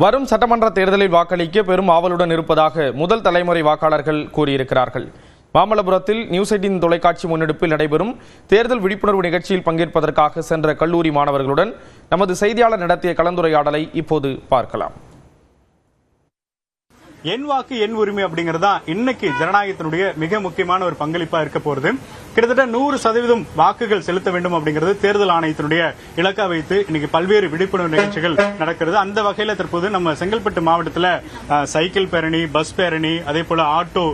வரும் சட்டமன்ற தேர்தலில் வாக்களிக்க பெரும் ஆவலுடன் இருப்பதாக முதல் தலைமுறை வாக்காளர்கள் கூறியிருக்கிறார்கள். மாமல்லபுரத்தில் நியூஸ் 18 தொலைக்காட்சி முன்னெடுப்பில் நடைபெறும் தேர்தல் விழிப்புணர்வு நிகழ்ச்சியில் பங்கேற்பதற்காக சென்ற கல்லூரி மாணவர்களுடன் நமது செய்தியாளர் நடத்திய கலந்துரையாடலை இப்போது பார்க்கலாம். என் வாக்கு என் உரிமை அப்படிங்கறதா இன்னைக்கு ஜனநாயகத்தினுடைய மிக முக்கியமான ஒரு பங்களிப்பா இருக்க போறது. கிட்டத்தட்ட 100% வாக்குகள் செலுத்த வேண்டும் அப்படிங்கிறது தேர்தல் ஆணையத்தினுடைய இலக்கா வைத்து இன்னைக்கு பல்வேறு விழிப்புணர்வு நிகழ்ச்சிகள் நடக்கிறது. அந்த வகையில தற்போது நம்ம செங்கல்பட்டு மாவட்டத்தில் சைக்கிள் பேரணி, பஸ் பேரணி, அதே போல ஆட்டோ,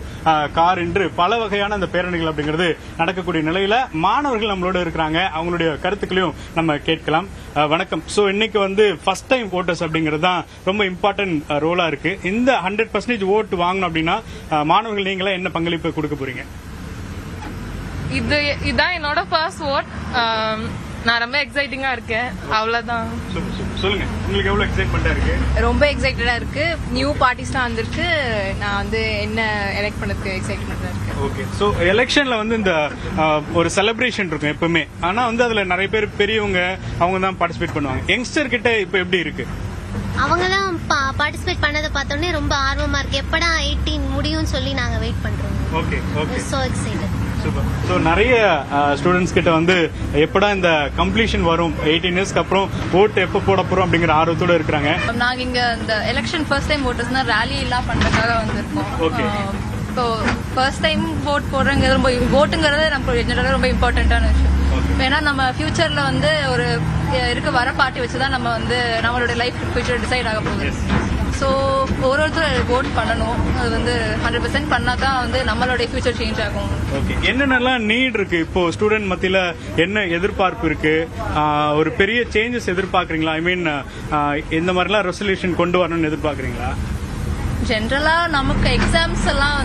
கார் என்று பல வகையான அந்த பேரணிகள் அப்படிங்கிறது நடக்கக்கூடிய நிலையில மாணவர்கள் நம்மளோட இருக்கிறாங்க. அவங்களுடைய கருத்துக்களையும் நம்ம கேட்கலாம். வணக்கம். சோ இன்னைக்கு ஃபர்ஸ்ட் டைம் ஓட்டர்ஸ் அப்படிங்கிறது தான் ரொம்ப இம்பார்ட்டன்ட் ரோலா இருக்கு. இந்த 100% ஓட்டு வாங்கணும் அப்படின்னா மாணவர்கள் நீங்களே என்ன பங்களிப்பு கொடுக்க போறீங்க? இதுதான் என்னோட ஃபர்ஸ்ட் ஓட். நான் ரொம்ப எக்ஸைட்டிங்கா இருக்கேன். அவ்வளவுதான். சொல்லுங்க, உங்களுக்கு எவ்வளவு எக்ஸைட்மெண்டா இருக்கு? ரொம்ப எக்ஸைட்டடா இருக்கு. நியூ பார்ட்டிஸ்லாம் வந்திருக்கு. நான் என்ன எலெக்ட் பண்ணதுக்கு எக்ஸைட்மெண்டா இருக்கு. ஓகே. சோ எலெக்ஷன்ல இந்த ஒரு செலிப்ரேஷன் இருக்கும் எப்பவுமே. ஆனா அதுல நிறைய பேர் பெரியவங்க அவங்க தான் பார்ட்டிசிபேட் பண்ணுவாங்க. யங்ஸ்டர் கிட்ட இப்ப எப்படி இருக்கு? அவங்கலாம் பார்ட்டிசிபேட் பண்ணதை பார்த்தோன்னே ரொம்ப ஆர்வமா இருக்கு. எப்படா 18 முடியும்னு சொல்லி நாங்க வெயிட் பண்றோம். Okay okay. So excited. Super. So நிறைய ஸ்டூடெண்ட்ஸ் கிட்ட எப்படா இந்த கம்ப்ளீஷன் வரும், 18 இயர்ஸ்க்கு அப்புறம் ஓட்டு எப்ப போட போறோம் அப்படிங்கிற ஆர்வத்தோட இருக்காங்க. நாங்க இங்க இந்த எலெக்ஷன் ஃபர்ஸ்ட் டைம் ஓட்டர்ஸ்னா ரேலி எல்லாம் பண்றதுக்காக வந்திருக்கோம். ஓகே. ஸோ ஃபர்ஸ்ட் டைம் ஓட்டுங்கிறது ரொம்ப ஓட்டுங்கிறது நமக்கு ரொம்ப இம்பார்ட்டன்டான விஷயம். ஏன்னா நம்ம ஃபியூச்சர்ல ஒரு வர பார்ட்டி வச்சுதான் நம்ம நம்மளோட லைஃப் ஃபியூச்சர் டிசைட் ஆக போகுது. ஸோ ஒருத்தர் ஓட் பண்ணணும். அது 100% பண்ணாதான் நம்மளுடைய ஃபியூச்சர் சேஞ்ச் ஆகும். ஓகே. என்னென்னலாம் நீட் இருக்கு இப்போ ஸ்டூடெண்ட் மத்தியில, என்ன எதிர்பார்ப்பு இருக்கு? ஒரு பெரிய சேஞ்சஸ் எதிர்பார்க்கறீங்களா? ஐ மீன் இந்த மாதிரிலாம் ரெசல்யூஷன் கொண்டு வரணும்னு எதிர்பார்க்கறீங்களா? ஜென்ரலா நமக்கு எக்ஸாம்ஸ் எல்லாம்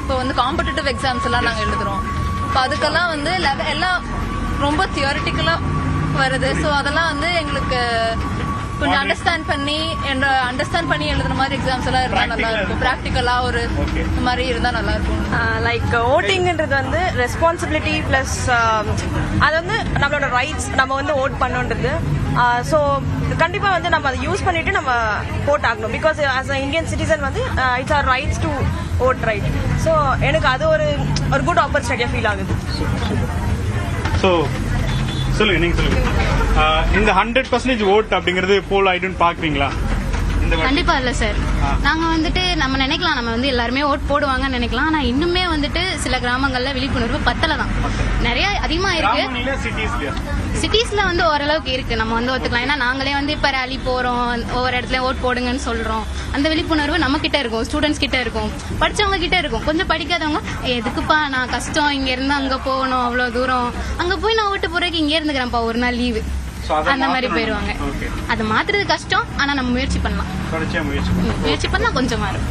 இப்போ காம்படிட்டிவ் எக்ஸாம்ஸ் எல்லாம் நாங்க எழுதுறோம். இப்போ அதுக்கெல்லாம் எல்லாம் ரொம்ப தியரிட்டிக்கலா வருது. ஸோ அதெல்லாம் எங்களுக்கு கொஞ்சம் அண்டர்ஸ்டாண்ட் பண்ணி எழுதுற மாதிரி எக்ஸாம்ஸ் எல்லாம் இருந்தா நல்லா இருக்கும். பிராக்டிக்கலா இந்த மாதிரி இருந்தா நல்லா இருக்கும். லைக் ஓட்டிங்ன்றது ரெஸ்பான்சிபிலிட்டி பிளஸ் அது நம்மளோட ரைட்ஸ். நம்ம ஓட் பண்ணோன்றது. ஸோ கண்டிப்பா நம்ம அதை யூஸ் பண்ணிட்டு நம்ம ஓட் ஆகணும். Because as a Indian citizen it's our rights to vote right. So எனக்கு அது ஒரு குட் ஆப்பர்ச்சுனிட்டியா ஃபீல் ஆகுது. ஸோ சொல்லுங்க, நீங்க சொல்லுங்க. இந்த 100% ஓட் அப்படிங்கறது போல் ஆயிடுன்னு பாக்குறீங்களா? கண்டிப்பா இல்ல சார். நாங்க நம்ம நினைக்கலாம் நம்ம எல்லாருமே ஓட் போடுவாங்கன்னு நினைக்கலாம். ஆனா இன்னுமே சில கிராமங்கள்ல விழிப்புணர்வு பத்தலதான். நிறைய அதிகமா இருக்கு. சிட்டிஸ்ல ஓரளவுக்கு இருக்கு. நம்ம ஒத்துக்கலாம். ஏன்னா நாங்களே இப்ப ரேலி போறோம், ஒவ்வொரு இடத்துல ஓட் போடுங்கன்னு சொல்றோம். அந்த விழிப்புணர்வு நம்ம கிட்ட இருக்கும், ஸ்டூடெண்ட்ஸ் கிட்ட இருக்கும், படிச்சவங்க கிட்ட இருக்கும். கொஞ்சம் படிக்காதவங்க எதுக்குப்பா நான் கஷ்டம், இங்க இருந்து அங்க போகணும், அவ்வளவு தூரம், அங்க போய் நான் ஓட்டு போறதுக்கு இங்கே இருந்துக்கிறேன்ப்பா ஒரு நாள் லீவு, அந்த மாதிரி போயிருவாங்க. அதை மாத்துறது கஷ்டம். ஆனா நம்ம முயற்சி பண்ணலாம். முயற்சி பண்ணா கொஞ்சம் மாறும்.